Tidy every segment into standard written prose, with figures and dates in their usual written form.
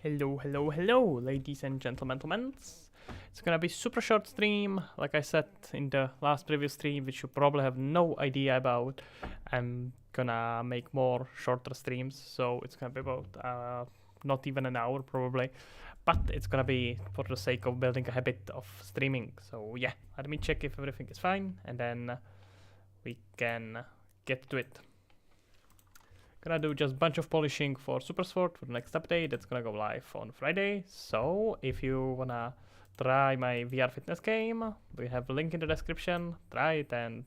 Hello, hello, hello, ladies and gentlemen. It's gonna be super short stream, like I said in the last previous stream, which you probably have no idea about. I'm gonna make more shorter streams, so it's gonna be about not even an hour probably, but it's gonna be for the sake of building a habit of streaming. So yeah, let me check if everything is fine, and then we can get to it. Gonna do just bunch of polishing for Super Sword for the next update. That's gonna go live on Friday. So if you wanna try my VR fitness game, we have a link in the description. Try it and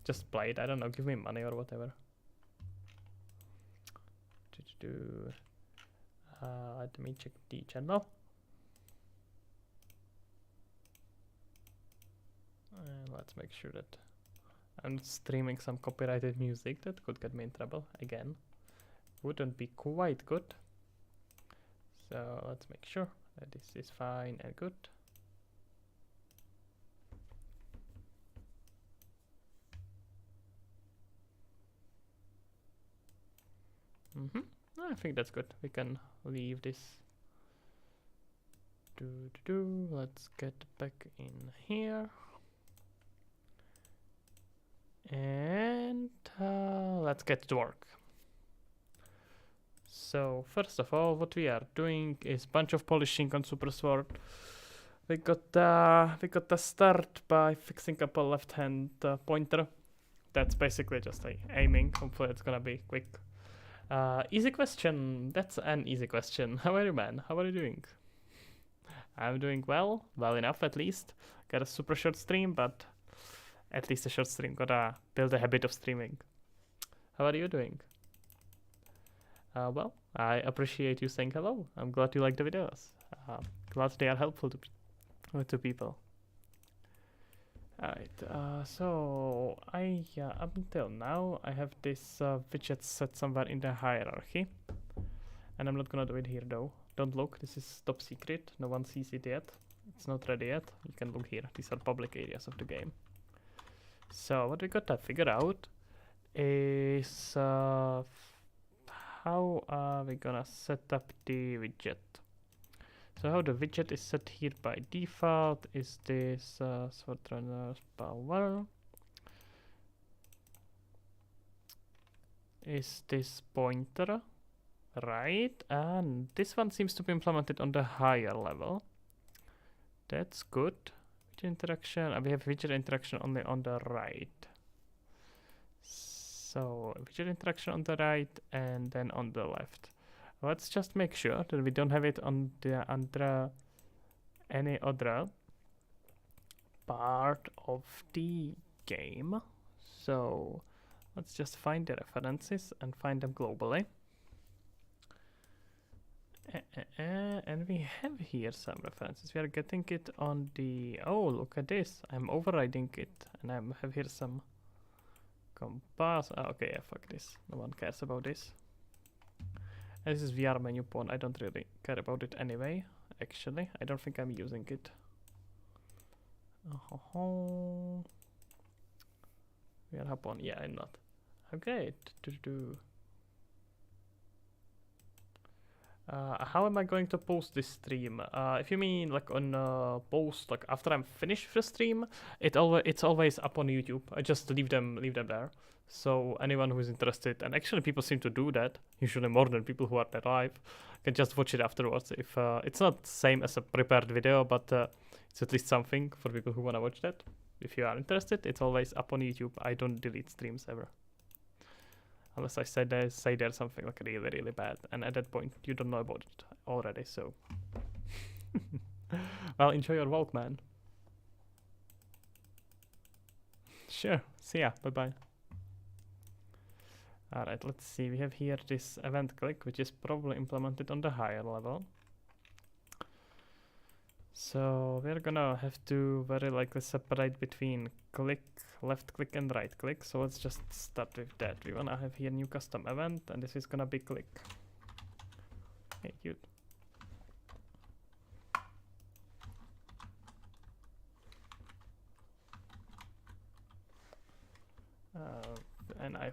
just play it. I don't know, give me money or whatever. Let me check the channel. And let's make sure that I'm streaming some copyrighted music that could get me in trouble again. Wouldn't be quite good. So let's make sure that this is fine and good. I think that's good. We can leave this. Let's get back in here. And let's get to work. So first of all, what we are doing is bunch of polishing on Super Sword. We got the start by fixing up a left-hand pointer. That's basically just aiming. Hopefully it's gonna be quick. Easy question. That's an easy question. How are you, man? How are you doing? I'm doing well enough at least. Got a super short stream, but at least a short stream. Gotta build a habit of streaming. How are you doing? Well, I appreciate you saying hello. I'm glad you like the videos. Glad they are helpful to people. Alright, so up until now I have this widget set somewhere in the hierarchy, and I'm not gonna do it here though. Don't look, this is top secret, no one sees it yet. It's not ready yet. You can look here, these are public areas of the game. So what we gotta figure out is how are we gonna set up the widget. So how the widget is set here by default is this Sword Runner's power. Is this pointer, right? And this one seems to be implemented on the higher level. That's good. Widget interaction, we have widget interaction only on the right. So widget interaction on the right and then on the left. Let's just make sure that we don't have it on the under any other part of the game. So let's just find the references and find them globally. And we have here some references. We are getting it on the... Oh, look at this. I'm overriding it. And I have here some compass. Okay, yeah, fuck this. No one cares about this. This is VR menu pawn. I don't really care about it anyway. Actually, I don't think I'm using it. VR pawn. Yeah, I'm not. Okay. How am I going to post this stream? If you mean like on post, like after I'm finished with the stream, it's always up on YouTube. I just leave them there. So anyone who is interested, and actually people seem to do that, usually more than people who are there live, can just watch it afterwards. If it's not the same as a prepared video, but it's at least something for people who want to watch that. If you are interested, it's always up on YouTube. I don't delete streams ever. Unless I say there's something like really, really bad, and at that point you don't know about it already, so... Well, enjoy your walk, man. Sure, see ya, bye-bye. Alright, let's see, we have here this event click, which is probably implemented on the higher level. So we're gonna have to very likely separate between click, left click and right click. So let's just start with that. We wanna have here new custom event, and this is gonna be click. Hey, cute. And I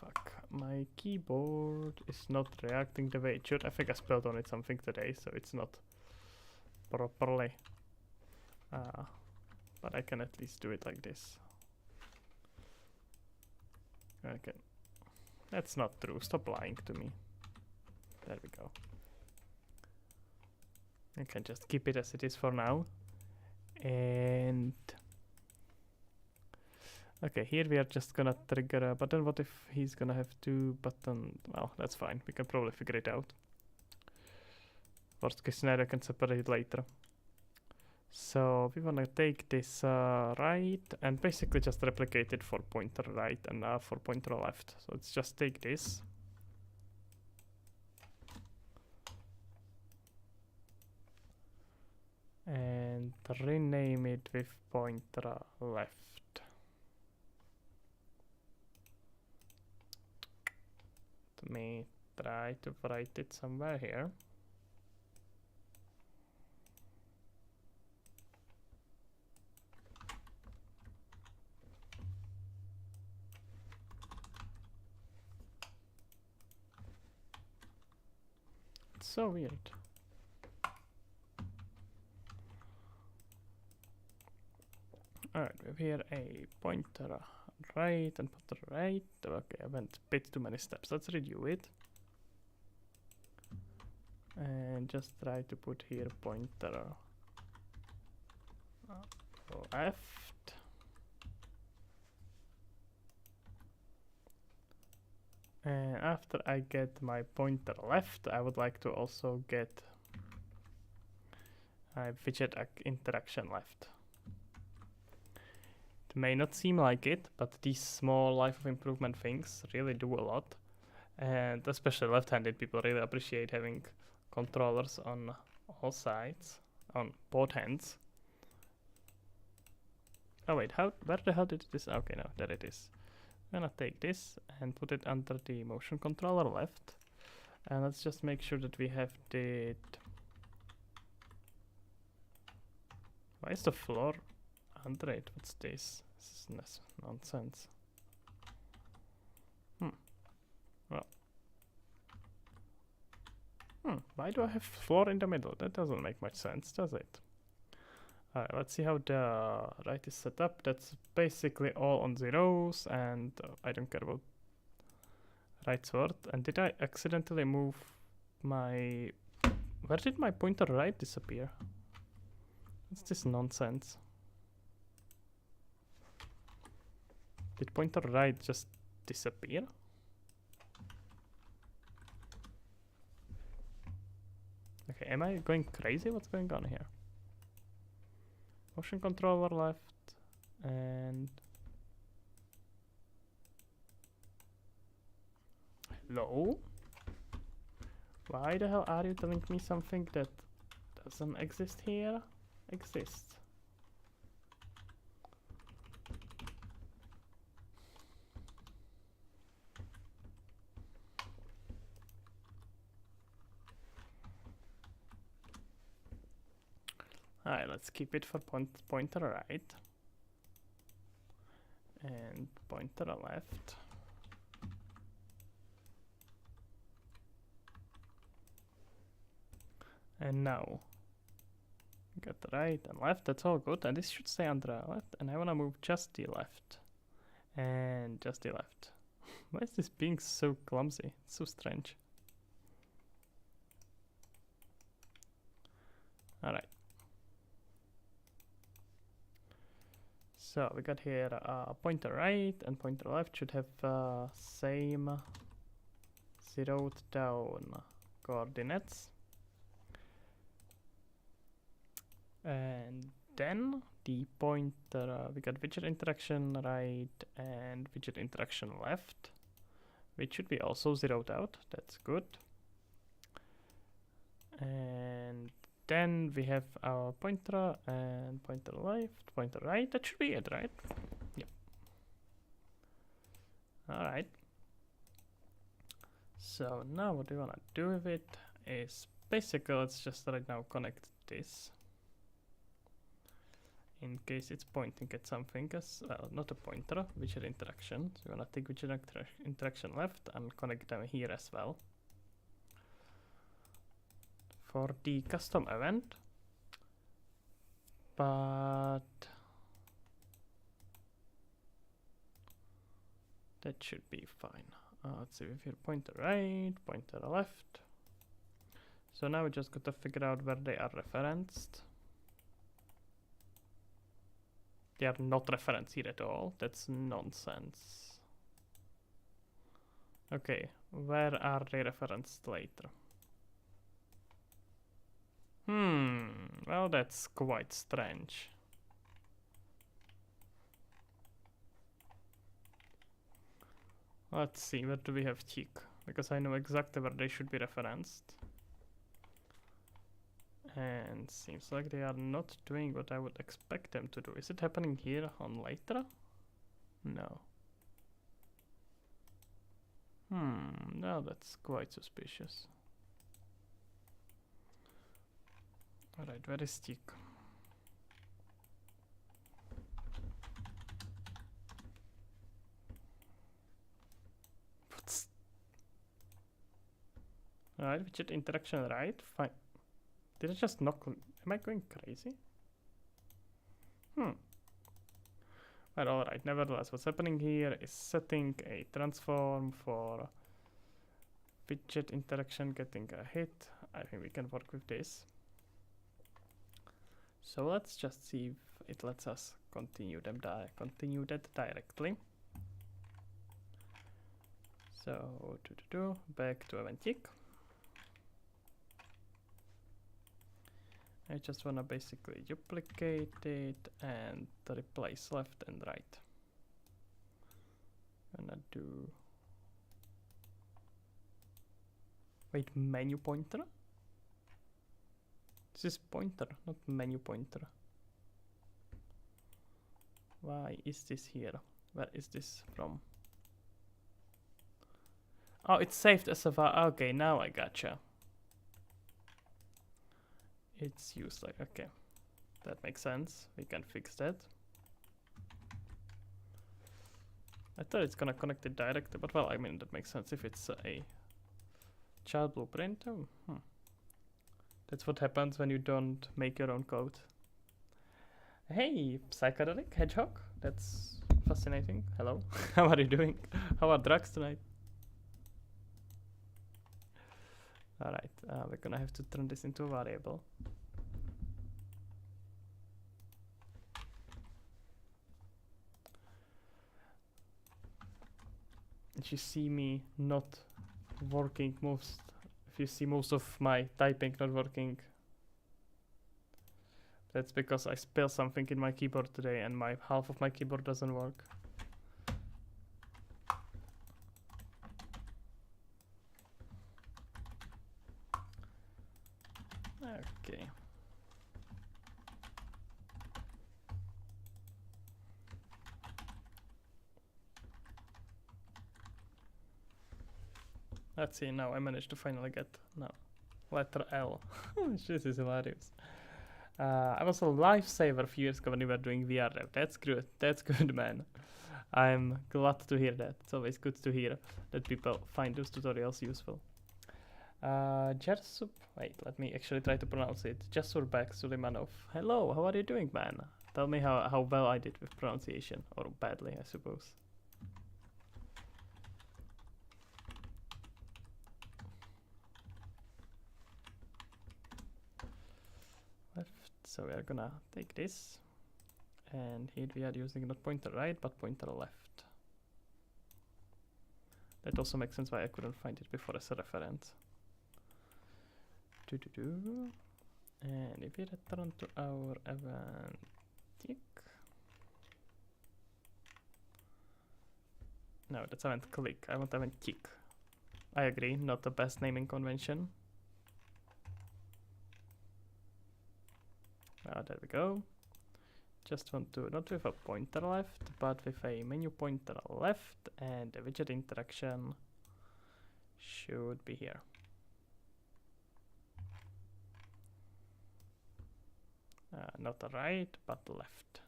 fuck my keyboard is not reacting the way it should. I think I spelled on it something today, so it's not properly. But I can at least do it like this. Okay. That's not true. Stop lying to me. There we go. I can just keep it as it is for now. And okay, here we are just gonna trigger a button. What if he's gonna have two buttons? Well, that's fine. We can probably figure it out. Worst case scenario, I can separate it later. So we wanna take this right and basically just replicate it for pointer right and for pointer left. So let's just take this. And rename it with pointer left. Let me try to write it somewhere here. It's so weird. Alright, we have here a pointer right and pointer right. Okay, I went a bit too many steps. Let's redo it. And just try to put here pointer left. And after I get my pointer left, I would like to also get a widget interaction left. It may not seem like it, but these small life of improvement things really do a lot. And especially left-handed people really appreciate having controllers on all sides, on both hands. Oh wait, where the hell did this? Okay, no, there it is. I'm gonna take this and put it under the motion controller left. And let's just make sure that we have the... Why is the floor under it? What's this? This is nonsense. Well. Why do I have floor in the middle? That doesn't make much sense, does it? Alright, let's see how the right is set up. That's basically all on zeros, and I don't care about right sword. And did I accidentally move my... Where did my pointer right disappear? What's this nonsense? Did pointer right just disappear? Okay, am I going crazy? What's going on here? Motion controller left and... Hello? Why the hell are you telling me something that doesn't exist here? Exists. Alright, let's keep it for pointer right and pointer left. And now got the right and left, that's all good, and this should stay on the left, and I wanna move just the left and just the left. Why is this being so clumsy? It's so strange. Alright. So we got here pointer right and pointer left should have same zeroed down coordinates. And then the pointer, we got widget interaction right and widget interaction left, which should be also zeroed out. That's good. And then we have our pointer and pointer left, pointer right. That should be it, right? Yep. Alright. So now what we wanna do with it is basically let's just right now connect this in case it's pointing at something as well, not a pointer, widget interaction. So we're gonna take widget interaction left and connect them here as well. For the custom event, but that should be fine. Let's see if you pointer right, pointer left. So now we just got to figure out where they are referenced. They are not referenced here at all. That's nonsense. Okay, where are they referenced later? Well, that's quite strange. Let's see, where do we have tick? Because I know exactly where they should be referenced. And seems like they are not doing what I would expect them to do. Is it happening here on later? No. No, that's quite suspicious. Alright, where is tick? Alright, widget interaction right, fine. Did I just knock? Am I going crazy? Well, alright, nevertheless, what's happening here is setting a transform for widget interaction getting a hit. I think we can work with this. So let's just see if it lets us continue that directly. So back to event tick. I just wanna basically duplicate it and replace left and right. Gonna do. Wait, menu pointer? This is pointer, not menu pointer. Why is this here? Where is this from? Oh, it's saved as a okay, now I gotcha. It's useless. Okay, that makes sense. We can fix that. I thought it's gonna connect it directly, but well, I mean, that makes sense if it's a child blueprint. That's what happens when you don't make your own code. Hey, psychedelic hedgehog. That's fascinating. Hello. How are you doing? How are drugs tonight? Alright, we're gonna have to turn this into a variable. If you see me not working if you see most of my typing not working, that's because I spilled something in my keyboard today and half of my keyboard doesn't work. Okay. Let's see, now I managed to finally get letter L. This is hilarious. I was a lifesaver a few years ago when we were doing VR dev. That's good. That's good, man. I'm glad to hear that. It's always good to hear that people find those tutorials useful. Jersup, wait, let me actually try to pronounce it. Jasurbek Suleimanov. Hello, how are you doing, man? Tell me how well I did with pronunciation, or badly, I suppose. Left, so we are gonna take this, and here we are using not pointer right, but pointer left. That also makes sense why I couldn't find it before as a reference. And if we return to our event tick. No, that's event click. I want event tick. I agree, not the best naming convention. There we go. Just want to, not with a pointer left, but with a menu pointer left, and the widget interaction should be here. Not right, but left.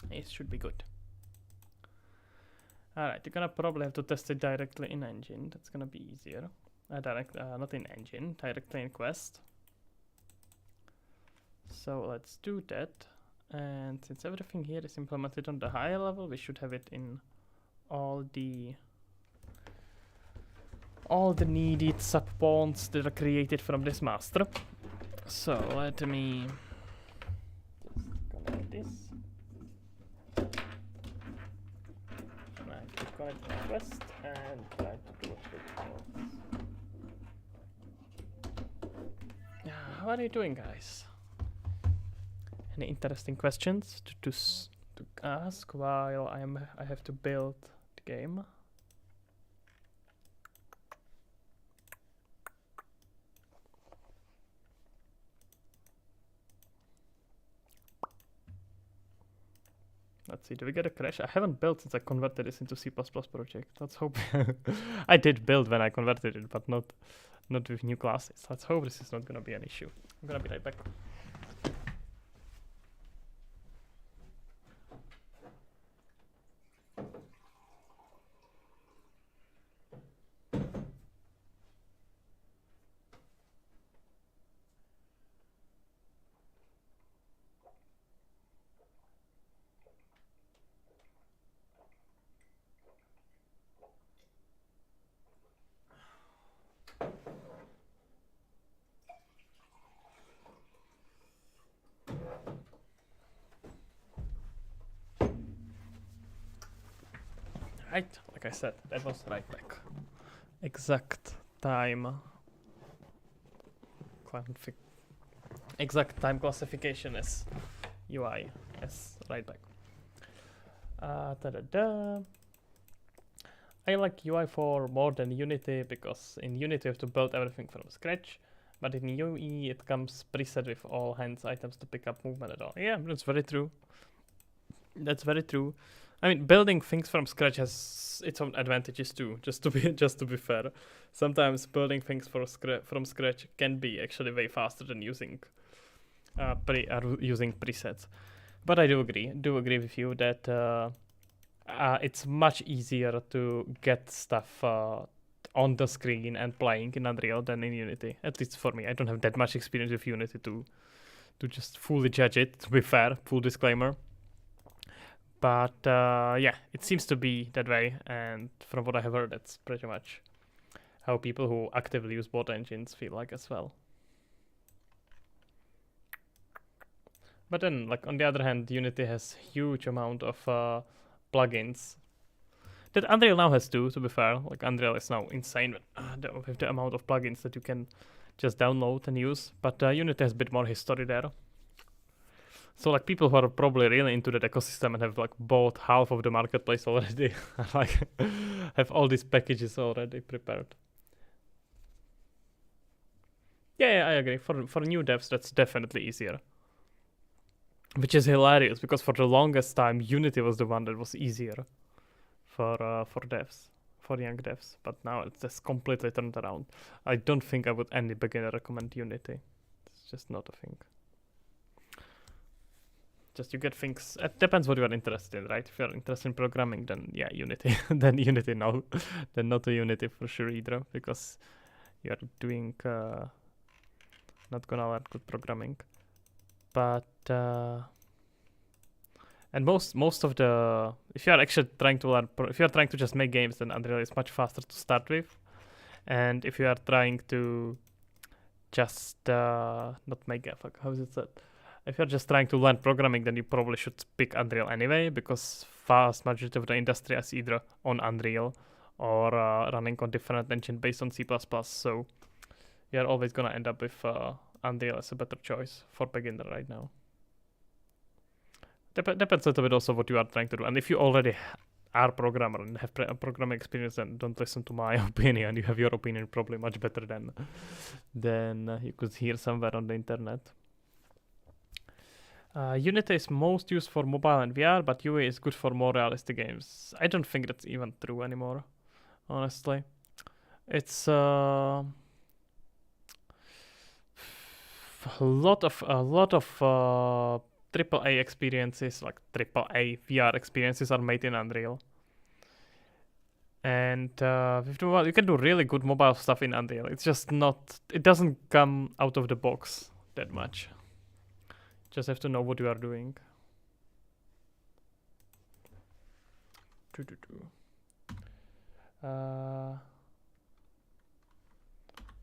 It should be good. Alright, you're gonna probably have to test it directly in engine. That's gonna be easier. Not in engine, directly in Quest. So let's do that. And since everything here is implemented on the higher level, we should have it in all the needed subpawns that are created from this master. So let me just connect this. And I click on it in Quest and try to do a quick pause. What are you doing, guys? Any interesting questions to ask while I have to build the game? Let's see, do we get a crash? I haven't built since I converted this into C++ project. Let's hope. I did build when I converted it, but not with new classes. Let's hope this is not gonna be an issue. I'm gonna be right back. Right, like I said, that was right back. Exact time classification as UI as right back. I like UI for more than Unity because in Unity you have to build everything from scratch, but in UE it comes preset with all hands items to pick up movement at all. Yeah, that's very true. That's very true. I mean, building things from scratch has its own advantages too. Just to be fair, sometimes building things from scratch can be actually way faster than using presets. But I do agree with you that it's much easier to get stuff on the screen and playing in Unreal than in Unity. At least for me, I don't have that much experience with Unity to just fully judge it. To be fair, full disclaimer. But yeah, it seems to be that way, and from what I have heard, that's pretty much how people who actively use both engines feel like as well. But then, like on the other hand, Unity has huge amount of plugins that Unreal now has too. To be fair, like Unreal is now insane with the amount of plugins that you can just download and use. But Unity has a bit more history there. So like people who are probably really into that ecosystem and have like bought half of the marketplace already, like have all these packages already prepared. Yeah, I agree. For new devs, that's definitely easier. Which is hilarious because for the longest time, Unity was the one that was easier for devs, for young devs. But now it's just completely turned around. I don't think I would any beginner recommend Unity. It's just not a thing. Just you get things. It depends what you are interested in, right? If you're interested in programming, then yeah, Unity. Then Unity, no. Then not a Unity for sure either, because you're doing not gonna learn good programming. But and most of the, if you are actually trying to learn, if you are trying to just make games, then Unreal is much faster to start with. And if you are trying to just not make how is it said? If you're just trying to learn programming, then you probably should pick Unreal anyway, because vast majority of the industry is either on Unreal or running on different engine based on C++. So you're always gonna end up with Unreal as a better choice for beginner right now. Depends a little bit also what you are trying to do. And if you already are a programmer and have programming experience, then don't listen to my opinion. You have your opinion probably much better than you could hear somewhere on the internet. Unity is most used for mobile and VR, but UE is good for more realistic games. I don't think that's even true anymore, honestly. It's a lot of AAA experiences, like AAA VR experiences, are made in Unreal. And with mobile, you can do really good mobile stuff in Unreal. It's just not. It doesn't come out of the box that much. Just have to know what you are doing.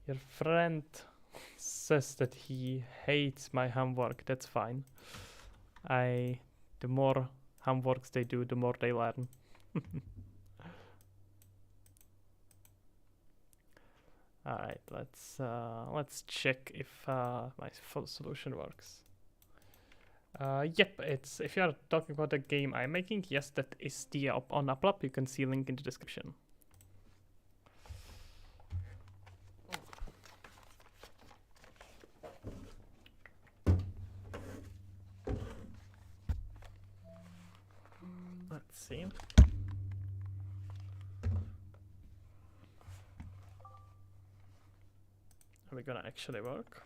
Your friend says that he hates my homework. That's fine. The more homeworks they do, the more they learn. All right, let's check if my full solution works. Yep, it's if you are talking about the game I'm making, yes, that is the on Uplap. You can see link in the description. Let's see. Are we gonna actually work?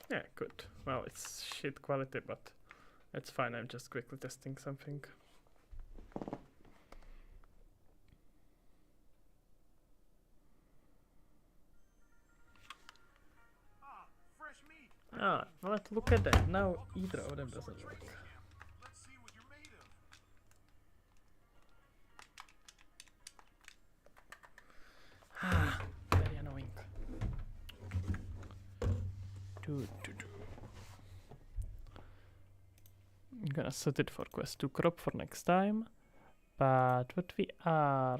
Yeah, good. Well, it's shit quality, but it's fine. I'm just quickly testing something. Fresh meat. Ah, well, look at that. Now either of them doesn't work. Let's see what you're made of. Ah, very annoying. I'm gonna set it for quest 2 crop for next time. But what we are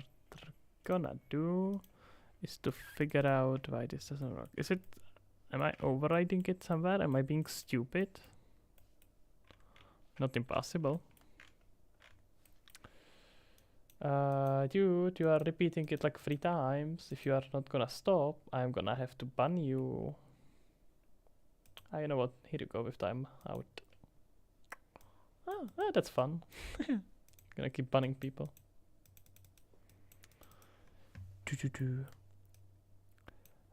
gonna do is to figure out why this doesn't work. Is it... Am I overriding it somewhere? Am I being stupid? Not impossible. Dude, you are repeating it like 3 times. If you are not gonna stop, I'm gonna have to ban you. Ah, you know what? Here you go with time out. Oh, that's fun. Gonna keep banning people.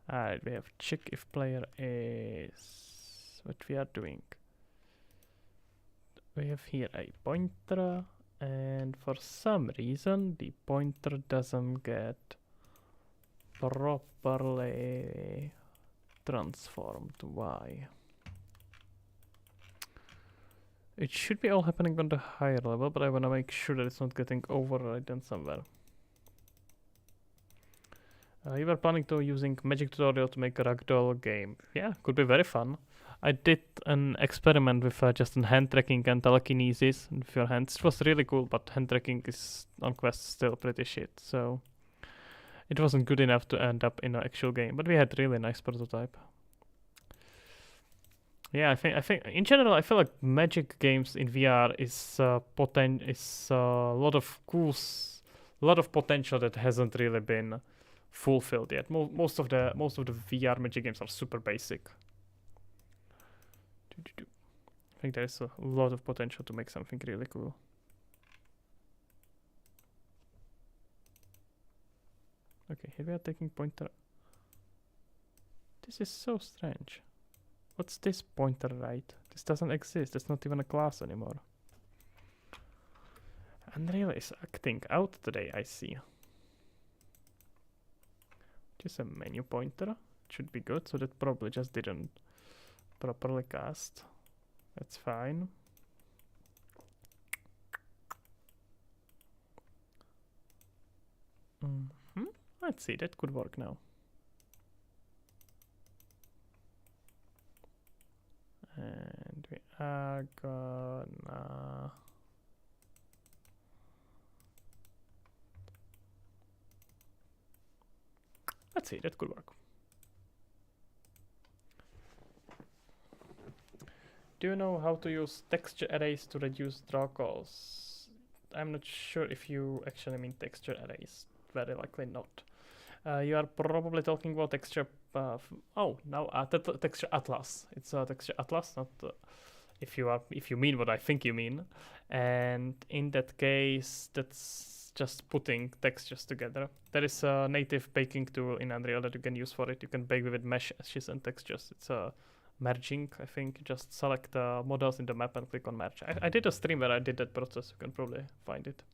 Alright, we have check if player is... What we are doing. We have here a pointer, and for some reason the pointer doesn't get properly transformed. Why? It should be all happening on the higher level, but I want to make sure that it's not getting overridden somewhere. You were planning to using magic tutorial to make a ragdoll game. Yeah, could be very fun. I did an experiment with just hand tracking and telekinesis with your hands. It was really cool, but hand tracking is on Quest still pretty shit, so it wasn't good enough to end up in an actual game. But we had really nice prototype. Yeah, I think in general, I feel like magic games in VR is a lot of lot of potential that hasn't really been fulfilled yet. Most of the VR magic games are super basic. I think there is a lot of potential to make something really cool. Okay, here we are taking pointer. This is so strange. What's this pointer right? This doesn't exist. It's not even a class anymore. Unreal is acting out today, I see. Just a menu pointer. It should be good, so that probably just didn't properly cast. That's fine. Let's see, that could work now. And we are gonna... Let's see, that could work. Do you know how to use texture arrays to reduce draw calls? I'm not sure if you actually mean texture arrays. Very likely not. You are probably talking about texture. Oh, now texture atlas. It's a texture atlas, not if you mean what I think you mean. And in that case, that's just putting textures together. There is a native baking tool in Unreal that you can use for it. You can bake with meshes and textures. It's a merging, I think. Just select the models in the map and click on merge. I did a stream where I did that process. You can probably find it.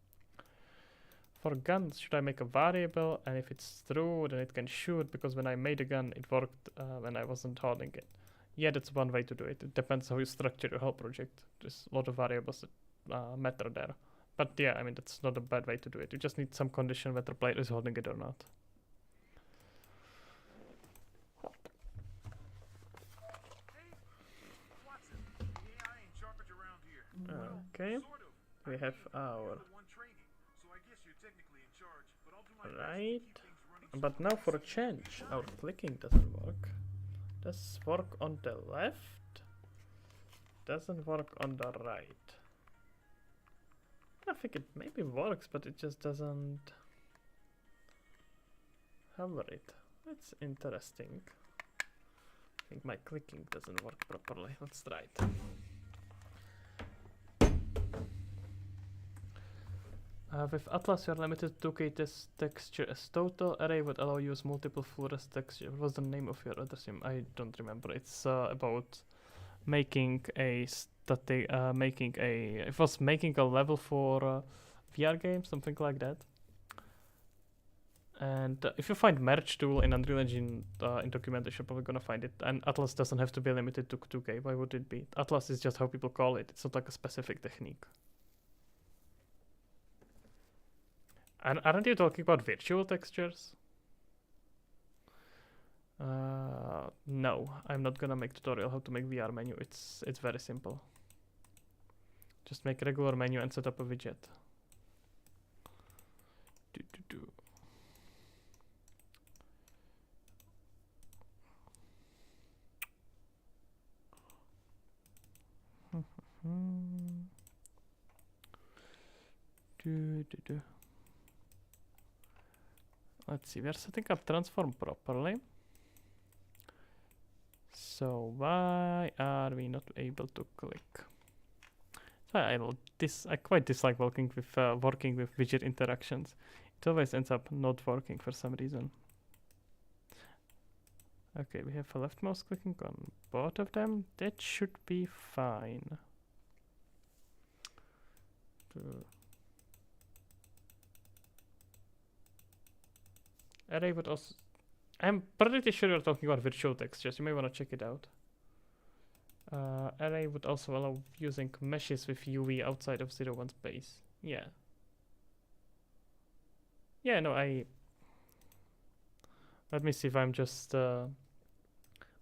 For guns, should I make a variable? And if it's true, then it can shoot, because when I made a gun, it worked when I wasn't holding it. Yeah, that's one way to do it. It depends how you structure your whole project. There's a lot of variables that matter there. But yeah, I mean, that's not a bad way to do it. You just need some condition whether the player is holding it or not. Watson, the AI in charge around here. Okay, Sort of. we have You're our the one training, so I guess you're technically in charge, but I'll do my best to right. keep things running But now smoothly. for a change, our clicking doesn't work. Does work on the left, doesn't work on the right. I think it maybe works, but it just doesn't hover it. That's interesting. I think my clicking doesn't work properly. Let's try it. With Atlas, you're limited to this texture as total. Array would allow you use multiple fluorescent texture. What was the name of your other sim? I don't remember. It's about making a static, it was making a level for VR game, something like that. And if you find merge tool in Unreal Engine in documentation, you're probably gonna find it. And Atlas doesn't have to be limited to 2K. Why would it be? Atlas is just how people call it. It's not like a specific technique. Aren't you talking about virtual textures? No, I'm not gonna make tutorial how to make VR menu. It's very simple. Just make a regular menu and set up a widget. Let's see, we are setting up transform properly. So why are we not able to click? So I quite dislike working with widget interactions. It always ends up not working for some reason. Okay, we have a left mouse clicking on both of them. That should be fine. Array would also... I'm pretty sure you're talking about virtual textures. You may want to check it out. Array would also allow using meshes with UV outside of 0, 1 space. Yeah. Yeah, no, let me see if I'm just...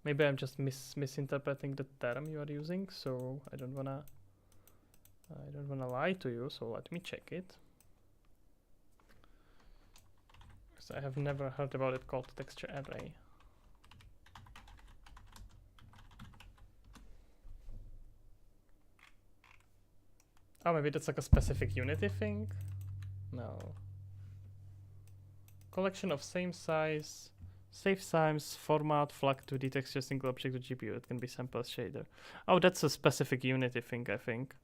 maybe I'm just misinterpreting the term you are using, so I don't wanna lie to you, so let me check it. Because I have never heard about it called texture array. Oh, maybe that's like a specific Unity thing? No. Collection of same size, safe size, format, flag 2D texture, single object to GPU. It can be sample shader. Oh, that's a specific Unity thing, I think.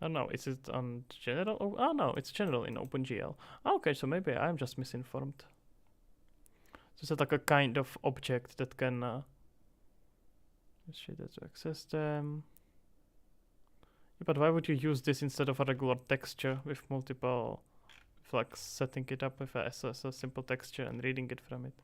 Oh no, is it on general? Oh no, it's general in OpenGL. Oh, okay, so maybe I'm just misinformed. So it's like a kind of object that can shader to access them. Yeah, but why would you use this instead of a regular texture with multiple, like setting it up with a simple texture and reading it from it?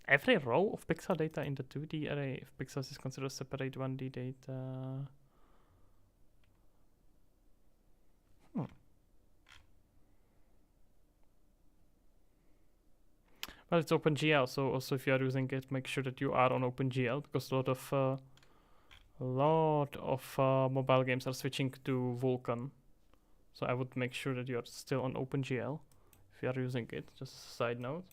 Every row of pixel data in the 2D array, if pixels is considered separate 1D data. Well, it's OpenGL, so also if you are using it, make sure that you are on OpenGL, because a lot of mobile games are switching to Vulkan. So I would make sure that you are still on OpenGL if you are using it. Just a side note.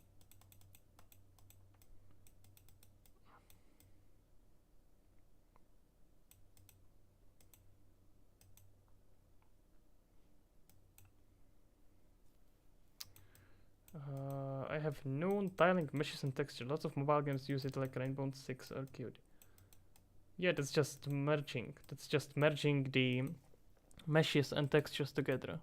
I have known tiling meshes and texture. Lots of mobile games use it like Rainbow Six or Qt. Yeah, that's just merging. That's just merging the meshes and textures together.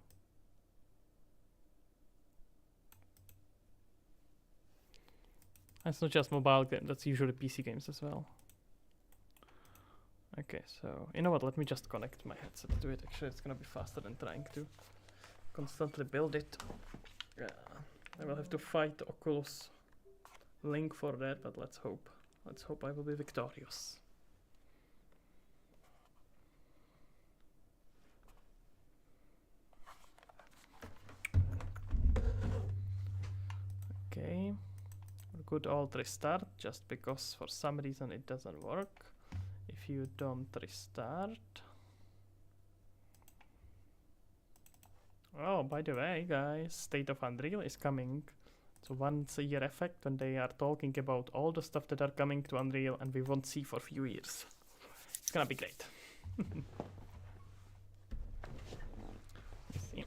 It's not just mobile games, that's usually PC games as well. Okay, so you know what, let me just connect my headset to it. Actually, it's gonna be faster than trying to constantly build it. I will have to fight Oculus Link for that, but let's hope. Let's hope I will be victorious. Okay. Good old restart, just because for some reason it doesn't work. If you don't restart. Oh, by the way, guys, State of Unreal is coming. It's a once a year effect when they are talking about all the stuff that are coming to Unreal and we won't see for a few years. It's gonna be great. Let's see.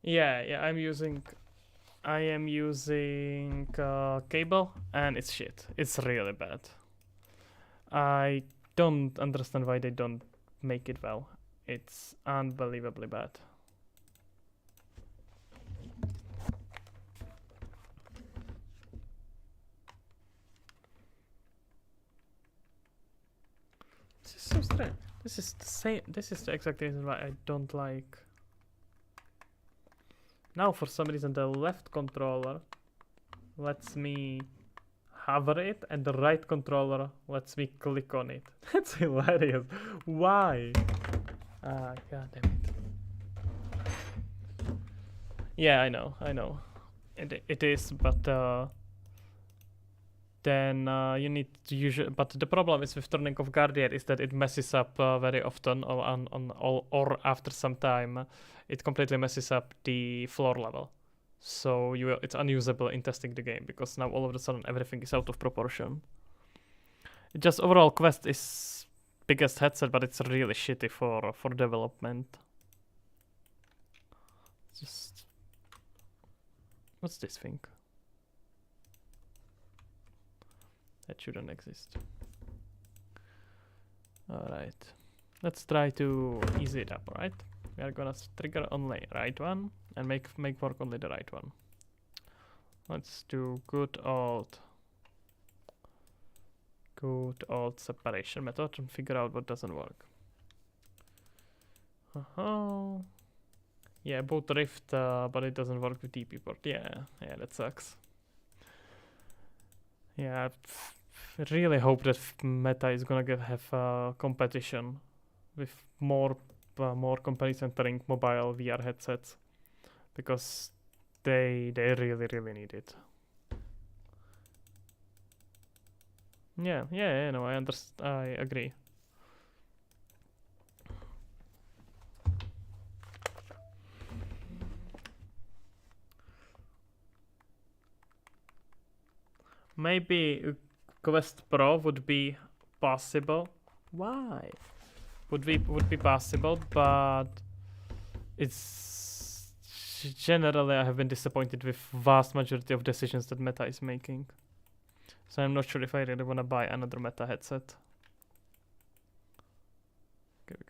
Yeah, I am using cable and it's shit. It's really bad. I don't understand why they don't make it well. It's unbelievably bad. This is so strange. This is the same. This is the exact reason why I don't like. Now, for some reason, the left controller lets me hover it, and the right controller lets me click on it. That's hilarious. Why? Ah, god damn it. Yeah, I know. It is, but then you need to usually. But the problem is with turning off Guardian is that it messes up very often, or after some time, it completely messes up the floor level. So it's unusable in testing the game because now all of a sudden everything is out of proportion. It just overall Quest is biggest headset, but it's really shitty for development. Just what's this thing? That shouldn't exist. Alright. Let's try to ease it up, right? We are gonna trigger only right one and make work only the right one. Let's do good old separation method and figure out what doesn't work. Yeah, both Rift, but it doesn't work with DP port. Yeah, that sucks. Yeah, I really hope that Meta is gonna have competition with more companies entering mobile VR headsets because they really need it. Yeah, no, I understand. I agree. Maybe Quest Pro would be possible. Why? Would be possible, but it's generally I have been disappointed with vast majority of decisions that Meta is making. So I'm not sure if I really want to buy another Meta headset. Okay, we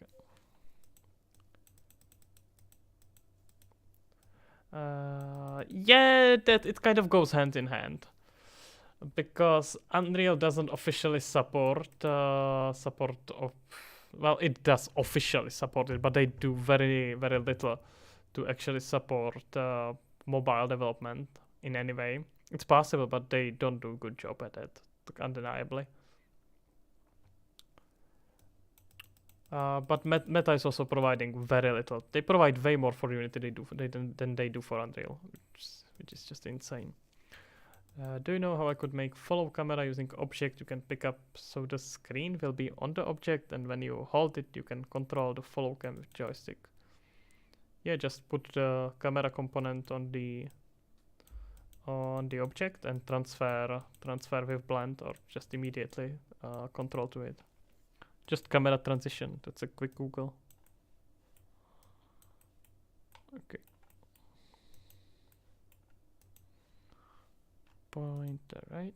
go. Yeah, that it kind of goes hand in hand. Because Unreal doesn't officially support well, it does officially support it, but they do very little to actually support mobile development in any way. It's possible, but they don't do a good job at it, undeniably. But Meta is also providing very little. They provide way more for Unity than they do for Unreal, which is just insane. Do you know how I could make follow camera using object you can pick up so the screen will be on the object and when you hold it you can control the follow cam with joystick? Yeah, just put the camera component on the on the object and transfer with blend, or just immediately control to it. Just camera transition. That's a quick Google. Okay. Pointer, right?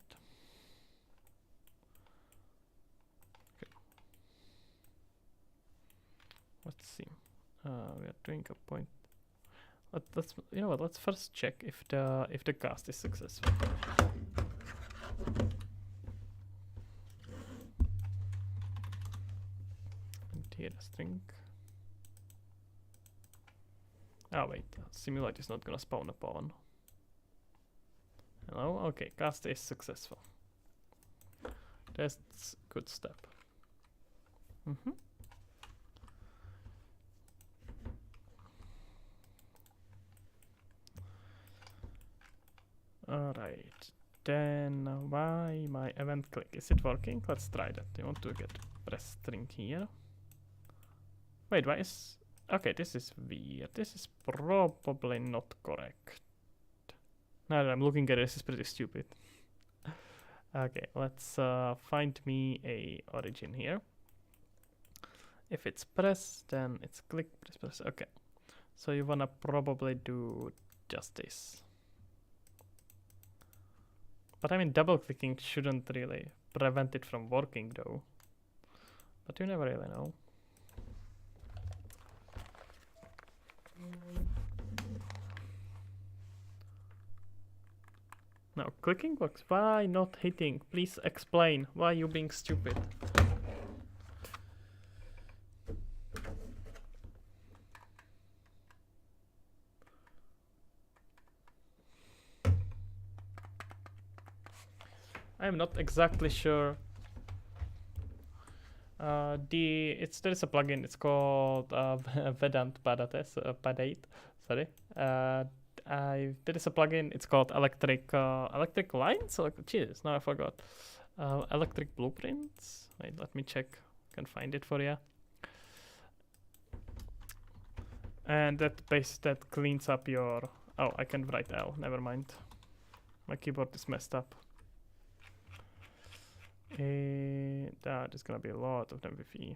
Okay. Let's see. We are doing a point. Let's you know what? Let's first check if the cast is successful. And here a string. Oh wait, simulate is not gonna spawn a pawn. Hello. Okay, cast is successful. That's good step. Alright, then why my event click? Is it working? Let's try that. You want to get press string here. Wait, why is... Okay, this is weird. This is probably not correct. Now that I'm looking at it, this is pretty stupid. Okay, let's find me a origin here. If it's press, then it's click, press. Okay, so you wanna probably do just this. But I mean, double clicking shouldn't really prevent it from working though. But you never really know. No, clicking works. Why not hitting? Please explain. Why are you being stupid? I'm not exactly sure. There is a plugin. It's called Vedant Padate. Sorry. There is a plugin. It's called Electric Lines. Jesus, now I forgot. Electric Blueprints. Wait, let me check. I can find it for you. And that cleans up your. Oh, I can write L. Never mind. My keyboard is messed up. There's gonna be a lot of them with E.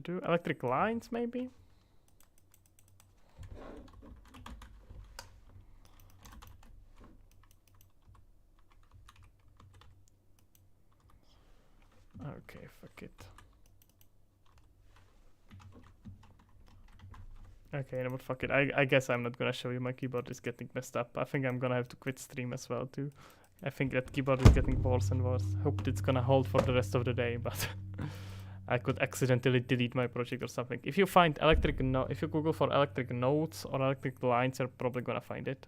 Electric lines, maybe? Okay, fuck it. Okay, you know what, fuck it. I guess I'm not gonna show you. My keyboard is getting messed up. I think I'm gonna have to quit stream as well too. I think that keyboard is getting worse and worse. Hope it's gonna hold for the rest of the day, but I could accidentally delete my project or something. If you find if you Google for electric nodes or electric lines, you're probably gonna find it.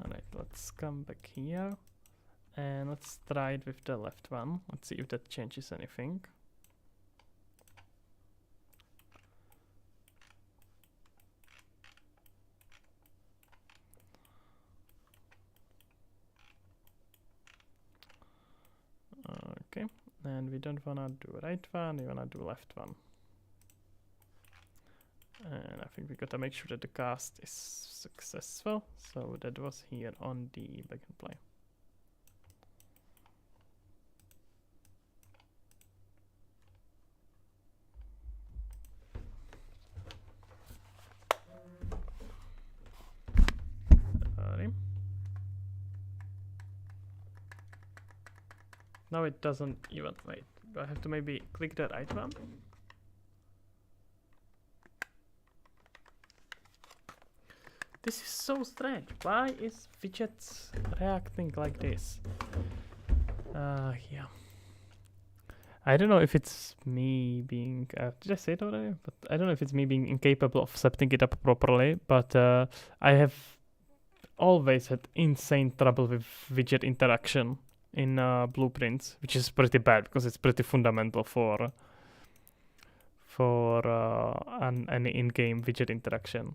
Alright, let's come back here. And let's try it with the left one. Let's see if that changes anything. Okay, and we don't wanna do right one, we wanna do left one. And I think we gotta make sure that the cast is successful. So that was here on the back and play. Now it doesn't even, wait, do I have to maybe click the right one? This is so strange. Why is widgets reacting like this? Yeah. I don't know if it's me being, did I say it already? But I don't know if it's me being incapable of setting it up properly, but I have always had insane trouble with widget interaction in Blueprints, which is pretty bad because it's pretty fundamental for an in-game widget interaction.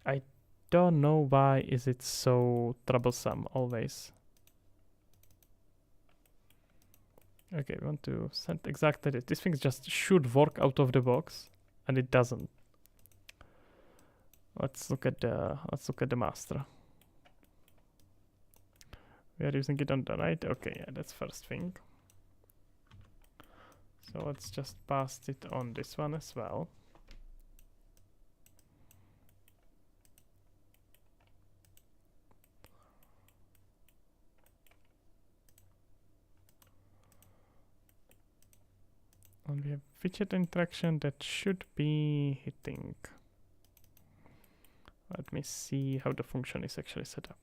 I don't know why is it so troublesome always. Okay, we want to send exactly this. This thing just should work out of the box, and it doesn't. Let's look at the master. We are using it on the right. Okay, yeah, that's first thing. So let's just pass it on this one as well. And we have widget interaction that should be hitting. Let me see how the function is actually set up.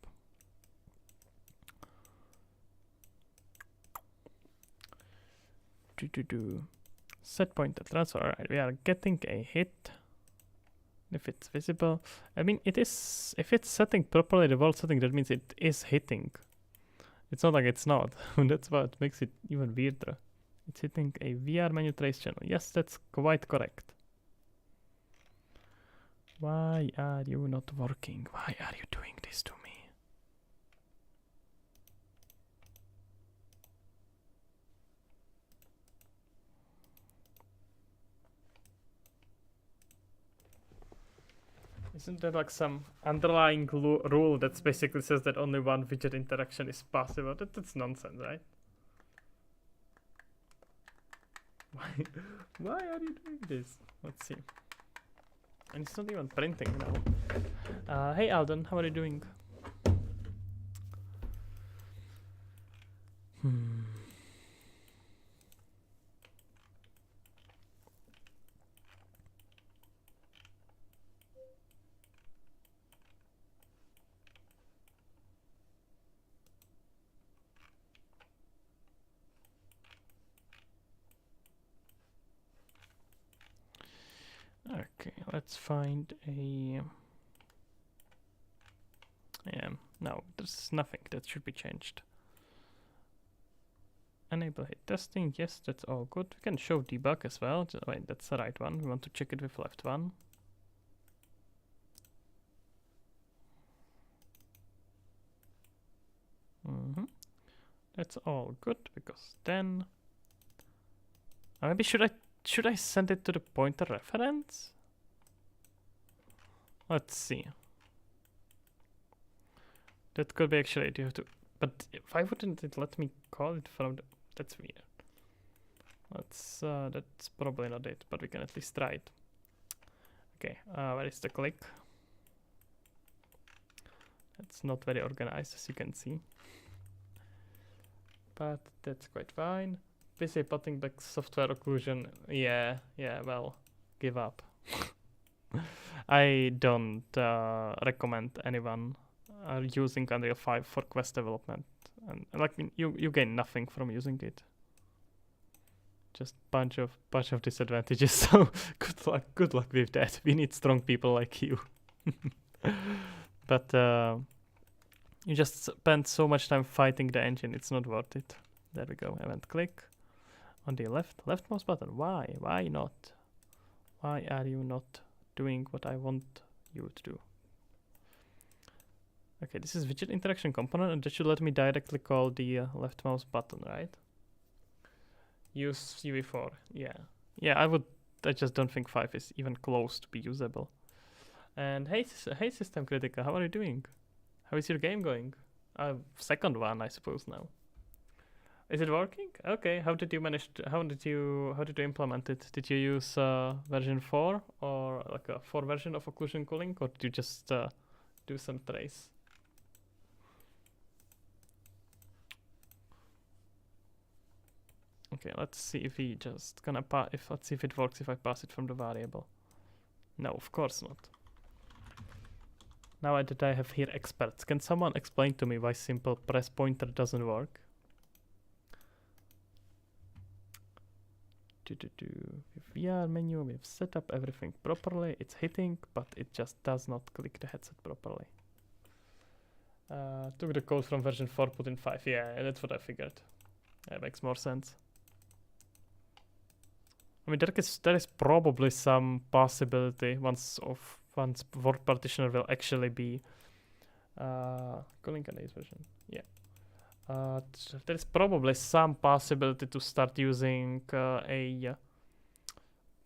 Set pointer transfer. Alright, we are getting a hit. If it's visible, I mean, it is. If it's setting properly the world setting, that means it is hitting. It's not like it's not. That's what makes it even weirder. It's hitting a VR menu trace channel. Yes, that's quite correct. Why are you not working? Why are you doing this to me? Isn't there like some underlying rule that basically says that only one widget interaction is possible? That's nonsense, right? Why are you doing this? Let's see. And it's not even printing now. Hey Alden, how are you doing? Okay, let's find a... no, there's nothing that should be changed. Enable hit testing, yes, that's all good. We can show debug as well. Wait, that's the right one. We want to check it with left one. That's all good, because then... maybe should I send it to the pointer reference? Let's see. That could be actually, you have to, but why wouldn't it let me call it from the, that's weird. That's probably not it, but we can at least try it. Okay, where is the click? It's not very organized, as you can see. But that's quite fine. PC putting back software occlusion. Yeah, well, give up. I don't recommend anyone using Unreal 5 for quest development. And like you gain nothing from using it. Just bunch of disadvantages. So good luck with that. We need strong people like you. But you just spend so much time fighting the engine, it's not worth it. There we go. Event click on the left mouse button. Why not? Why are you not doing what I want you to do? Okay, this is widget interaction component, and that should let me directly call the left mouse button, right? Use UV4. Yeah, I just don't think 5 is even close to be usable. And hey System Critica, how are you doing? How is your game going? Second one, I suppose now. Is it working? Okay. How did you manage to, how did you implement it? Did you use version 4 or like a 4 version of occlusion cooling, or did you just do some trace? Okay, let's see if we just gonna let's see if it works if I pass it from the variable. No, of course not. Now that I have here experts, can someone explain to me why simple press pointer doesn't work? With VR menu, we've set up everything properly. It's hitting, but it just does not click the headset properly. Took the code from version 4, put in 5. Yeah, that's what I figured. That makes more sense. I mean, there is probably some possibility once word partitioner will actually be calling an version. Yeah, There is probably some possibility to start using a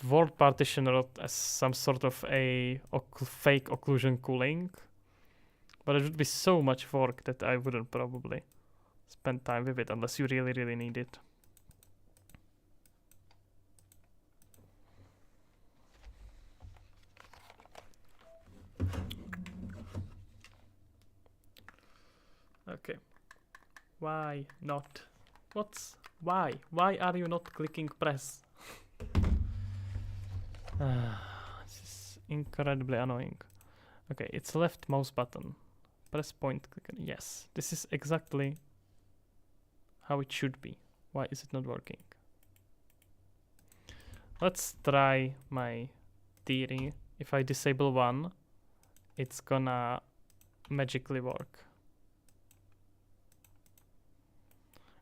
word partitioner as some sort of a fake occlusion cooling, but it would be so much work that I wouldn't probably spend time with it unless you really, really need it. Okay. Why not? Why? Why are you not clicking press? This is incredibly annoying. Okay, it's left mouse button. Press point click. Yes, this is exactly how it should be. Why is it not working? Let's try my theory. If I disable one, it's gonna magically work.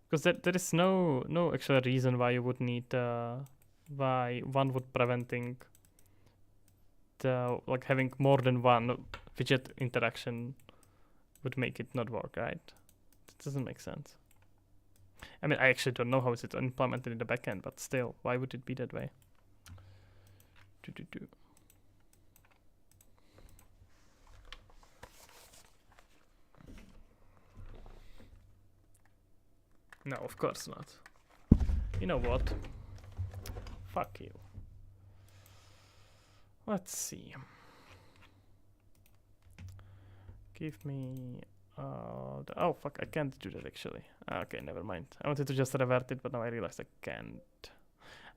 Because there is no actual reason why you would need why one would preventing the like having more than one widget interaction would make it not work, right? It doesn't make sense. I mean, I actually don't know how is it implemented in the backend, but still, why would it be that way? No, of course not. You know what? Fuck you. Let's see. Give me oh fuck, I can't do that actually. Okay, never mind. I wanted to just revert it, but now I realized I can't.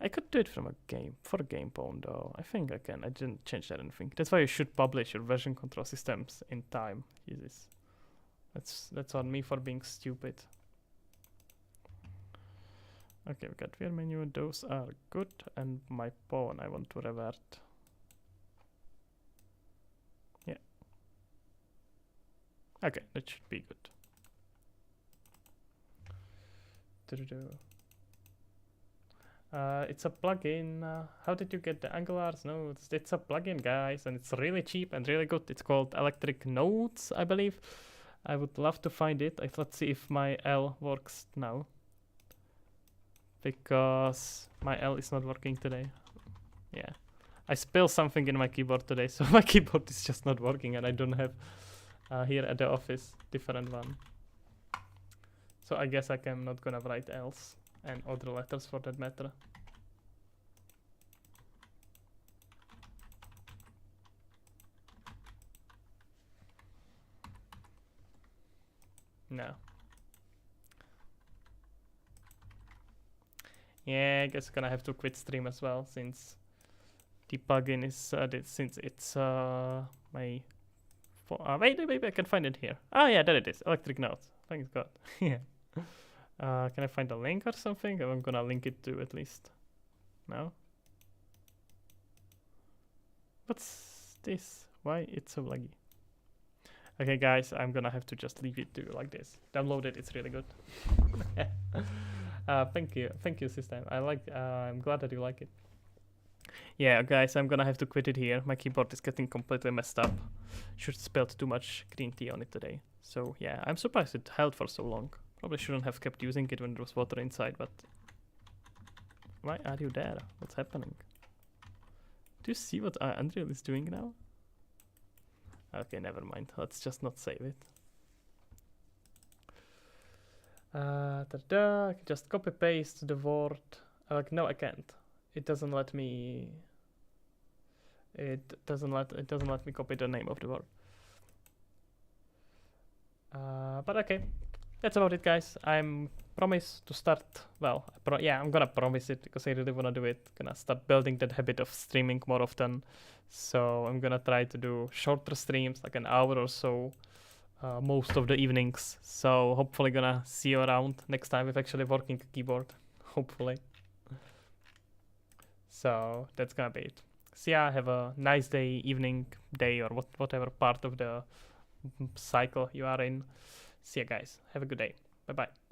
I could do it from a game, for a game phone though. I think I can. I didn't change that anything. That's why you should publish your version control systems in time. Jesus. That's on me for being stupid. Okay, we got wheel menu, those are good, and my pawn I want to revert. Yeah. Okay, that should be good. It's a plugin. How did you get the Angulars? No, it's a plugin, guys, and it's really cheap and really good. It's called Electric Notes, I believe. I would love to find it. Let's see if my L works now. Because my L is not working today. Yeah. I spilled something in my keyboard today, so my keyboard is just not working, and I don't have here at the office different one. So I guess I am not gonna write L's and other letters for that matter. No. Yeah, I guess I'm gonna have to quit stream as well since the plugin is since it's my wait, I can find it here. Oh yeah, there it is. Electric Notes. Thank God. Yeah. Can I find a link or something? I'm gonna link it to at least. No. What's this? Why it's so laggy? Okay, guys, I'm gonna have to just leave it to you like this. Download it. It's really good. Thank you, system. I'm glad that you like it. Yeah, guys, I'm gonna have to quit it here. My keyboard is getting completely messed up. Should spilled too much green tea on it today. So yeah, I'm surprised it held for so long. Probably shouldn't have kept using it when there was water inside, but why are you there? What's happening? Do you see what Unreal is doing now? Okay, never mind. Let's just not save it. I can just copy paste the word. No, I can't. It doesn't let me. It doesn't let me copy the name of the word. But okay, that's about it, guys. I'm promise to start. Well, yeah, I'm gonna promise it because I really wanna do it. Gonna start building that habit of streaming more often. So I'm gonna try to do shorter streams, like an hour or so. Most of the evenings, so hopefully gonna see you around next time with actually working keyboard, hopefully. So that's gonna be it. See ya, have a nice day, evening, day, or whatever part of the cycle you are in. See ya, guys, have a good day, bye bye.